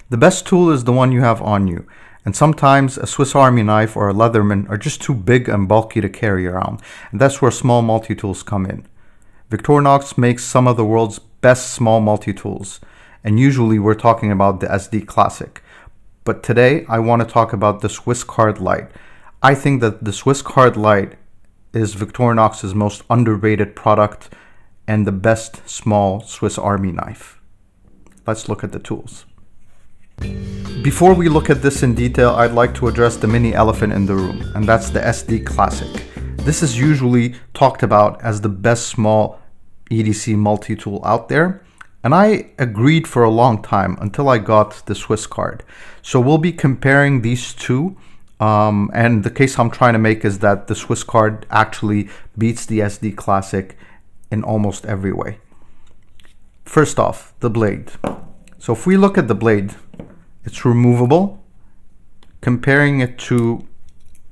The best tool is the one you have on you. And sometimes a Swiss Army knife or a Leatherman are just too big and bulky to carry around. And that's where small multi-tools come in. Victorinox makes some of the world's best small multi-tools. And usually we're talking about the SD Classic. But today I want to talk about the Swiss Card Lite. I think that the Swiss Card Lite is Victorinox's most underrated product and the best small Swiss Army knife. Let's look at the tools. Before we look at this in detail, I'd like to address the mini elephant in the room, and that's the SD Classic. This is usually talked about as the best small EDC multi-tool out there, and I agreed for a long time until I got the Swiss Card. So we'll be comparing these two, and the case I'm trying to make is that the Swiss Card actually beats the SD Classic in almost every way. First off, the blade. So if we look at the blade, it's removable. Comparing it to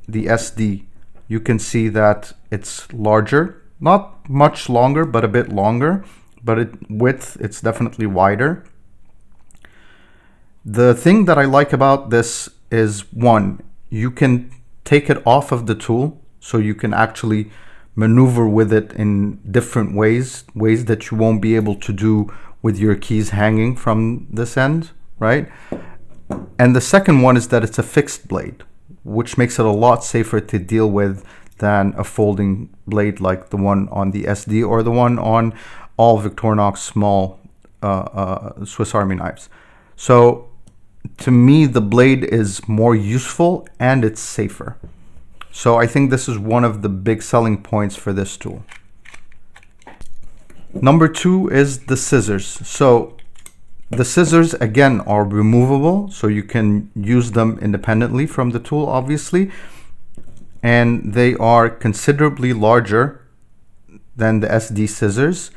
the SD, you can see that it's larger, not much longer, but a bit longer, but width, it's definitely wider. The thing that I like about this is, one, you can take it off of the tool, so you can actually maneuver with it in different ways that you won't be able to do with your keys hanging from this end, right? And the second one is that it's a fixed blade, which makes it a lot safer to deal with than a folding blade like the one on the SD or the one on all Victorinox small Swiss Army knives. So to me, the blade is more useful and it's safer. So I think this is one of the big selling points for this tool. Number two is the scissors. So the scissors, again, are removable, so you can use them independently from the tool, obviously. And they are considerably larger than the SD scissors.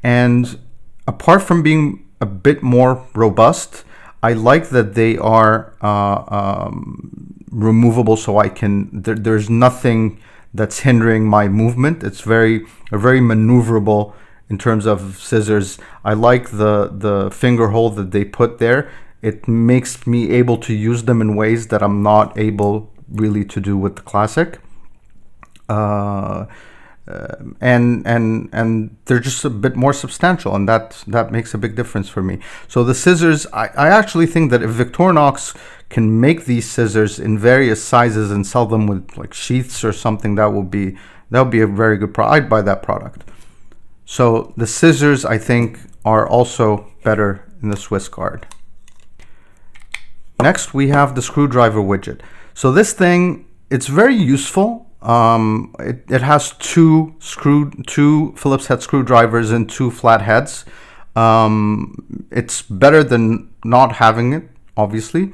And apart from being a bit more robust, I like that they are removable, so I can, there's nothing that's hindering my movement. It's very maneuverable in terms of scissors. I like the finger hole that they put there. It makes me able to use them in ways that I'm not able really to do with the Classic. And they're just a bit more substantial, and that makes a big difference for me. So the scissors, I actually think that if Victorinox can make these scissors in various sizes and sell them with like sheaths or something, that would be a very good product. I'd buy that product. So the scissors, I think, are also better in the Swiss Card. Next, we have the screwdriver widget. So this thing, it's very useful. It has two Phillips head screwdrivers and two flat heads. It's better than not having it, obviously.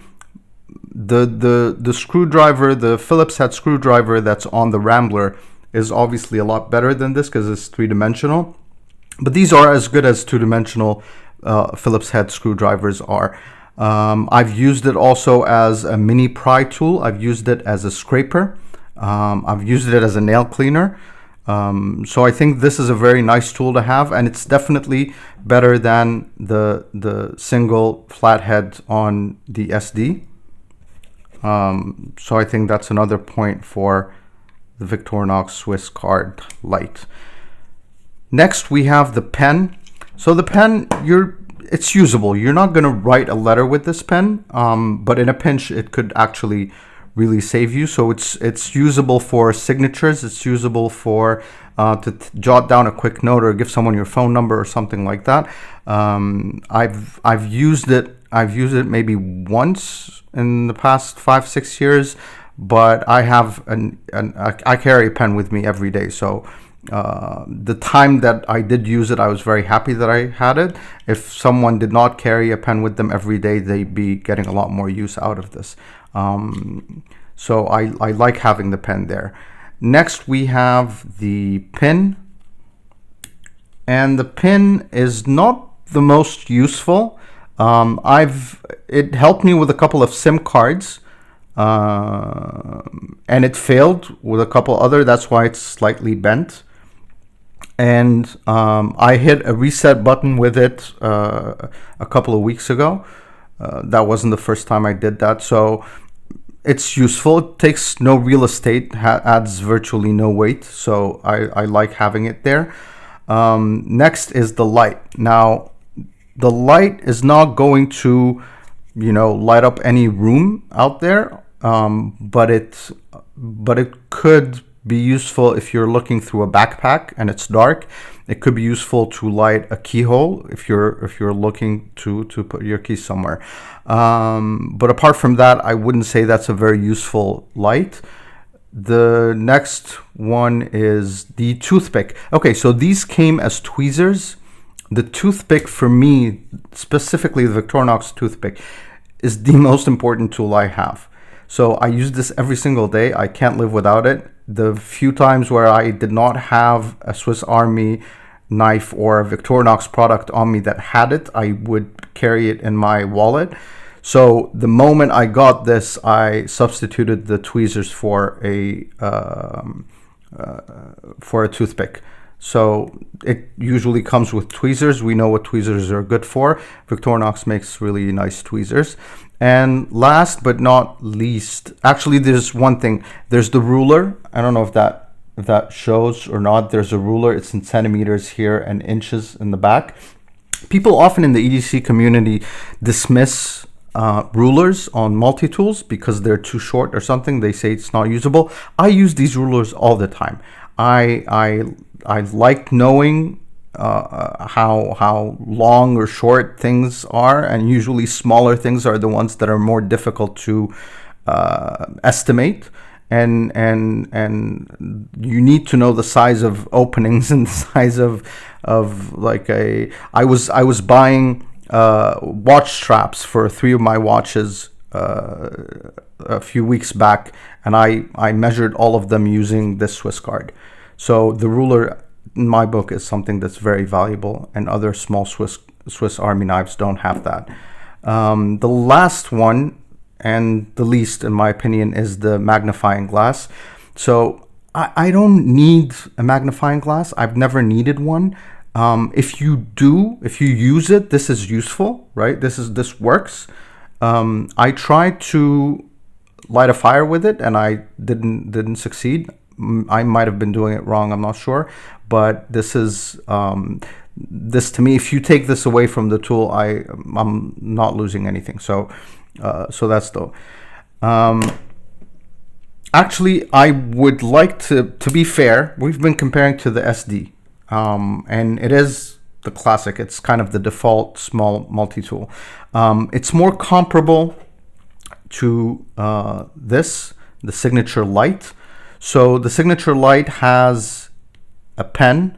The screwdriver, the Phillips head screwdriver that's on the Rambler, is obviously a lot better than this because it's three-dimensional. But these are as good as two-dimensional Phillips head screwdrivers are. I've used it also as a mini pry tool. I've used it as a scraper. I've used it as a nail cleaner. So I think this is a very nice tool to have, and it's definitely better than the single flathead on the SD. So I think that's another point for the Victorinox Swiss Card Lite. Next, we have the pen. So the pen, it's usable. You're not going to write a letter with this pen, but in a pinch, it could actually really save you. So it's usable for signatures. It's usable for to jot down a quick note or give someone your phone number or something like that. I've used it maybe once in the past 5-6 years, but I have I carry a pen with me every day. So the time that I did use it, I was very happy that I had it. If someone did not carry a pen with them every day, they'd be getting a lot more use out of this. So I like having the pen there. Next, we have the pin. And the pin is not the most useful. It helped me with a couple of SIM cards. And it failed with a couple other. That's why it's slightly bent. And I hit a reset button with it a couple of weeks ago. That wasn't the first time I did that. So it's useful. It takes no real estate, adds virtually no weight. So I like having it there. Next is the light. Now, the light is not going to, light up any room out there, but it could be useful if you're looking through a backpack and it's dark. It could be useful to light a keyhole if you're looking to put your keys somewhere. But apart from that, I wouldn't say that's a very useful light. The next one is the toothpick. Okay, so these came as tweezers. The toothpick for me, specifically the Victorinox toothpick, is the most important tool I have. So I use this every single day. I can't live without it. The few times where I did not have a Swiss Army knife or a Victorinox product on me that had it, I would carry it in my wallet. So the moment I got this, I substituted the tweezers for a toothpick. So it usually comes with tweezers. We know what tweezers are good for. Victorinox makes really nice tweezers. And last but not least, actually there's one thing. There's the ruler. I don't know if that shows or not. There's a ruler. It's in centimeters here and inches in the back. People often in the EDC community dismiss rulers on multi-tools because they're too short or something. They say it's not usable. I use these rulers all the time. I like knowing how long or short things are, and usually smaller things are the ones that are more difficult to estimate. And you need to know the size of openings and the size of like I was buying watch straps for 3 of my watches a few weeks back, and I measured all of them using this Swiss card. So the ruler in my book is something that's very valuable, and other small Swiss Army knives don't have that. The last one, and the least in my opinion, is the magnifying glass. So I don't need a magnifying glass. I've never needed one. If you use it, this is useful, right? This works. I tried to light a fire with it and I didn't succeed. I might have been doing it wrong, I'm not sure, but this is this to me, if you take this away from the tool, I'm not losing anything. So that's though. Actually, I would like to be fair, we've been comparing to the SD, and it is the classic. It's kind of the default small multi-tool. It's more comparable to the Signature Lite. So the Signature Lite has a pen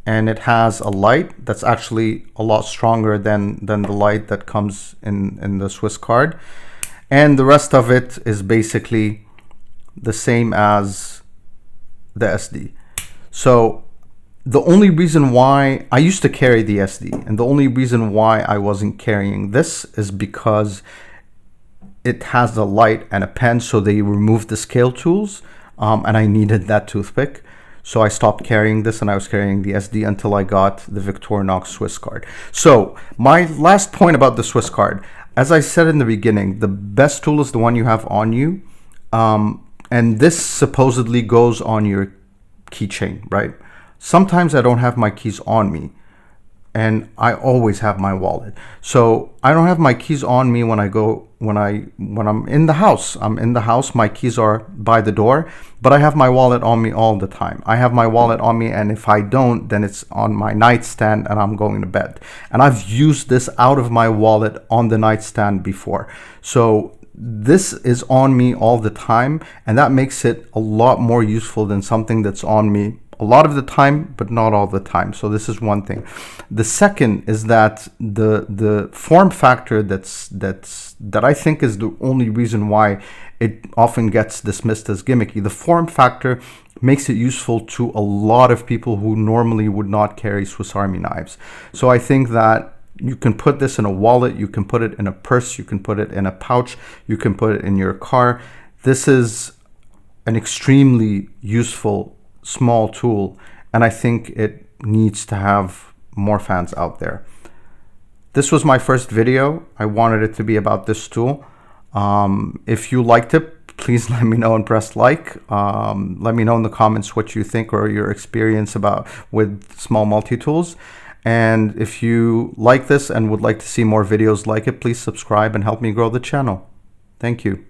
and it has a light that's actually a lot stronger than the light that comes in the Swiss card. And the rest of it is basically the same as the SD. So the only reason why I used to carry the SD, and the only reason why I wasn't carrying this is because it has a light and a pen, so they removed the scale tools, and I needed that toothpick. So I stopped carrying this and I was carrying the SD until I got the Victorinox Swiss card. So my last point about the Swiss card, as I said in the beginning, the best tool is the one you have on you. And this supposedly goes on your keychain, right? Sometimes I don't have my keys on me, and I always have my wallet. So I don't have my keys on me when I'm in the house. I'm in the house, my keys are by the door, but I have my wallet on me all the time. I have my wallet on me, and if I don't, then it's on my nightstand and I'm going to bed. And I've used this out of my wallet on the nightstand before. So this is on me all the time, and that makes it a lot more useful than something that's on me a lot of the time, but not all the time. So this is one thing. The second is that the form factor that I think is the only reason why it often gets dismissed as gimmicky. The form factor makes it useful to a lot of people who normally would not carry Swiss Army knives. So I think that you can put this in a wallet, you can put it in a purse, you can put it in a pouch, you can put it in your car. This is an extremely useful small tool, and I think it needs to have more fans out there. This was my first video. I wanted it to be about this tool. If you liked it, please let me know and press like. Let me know in the comments what you think or your experience with small multi-tools. And if you like this and would like to see more videos like it, please subscribe and help me grow the channel. Thank you.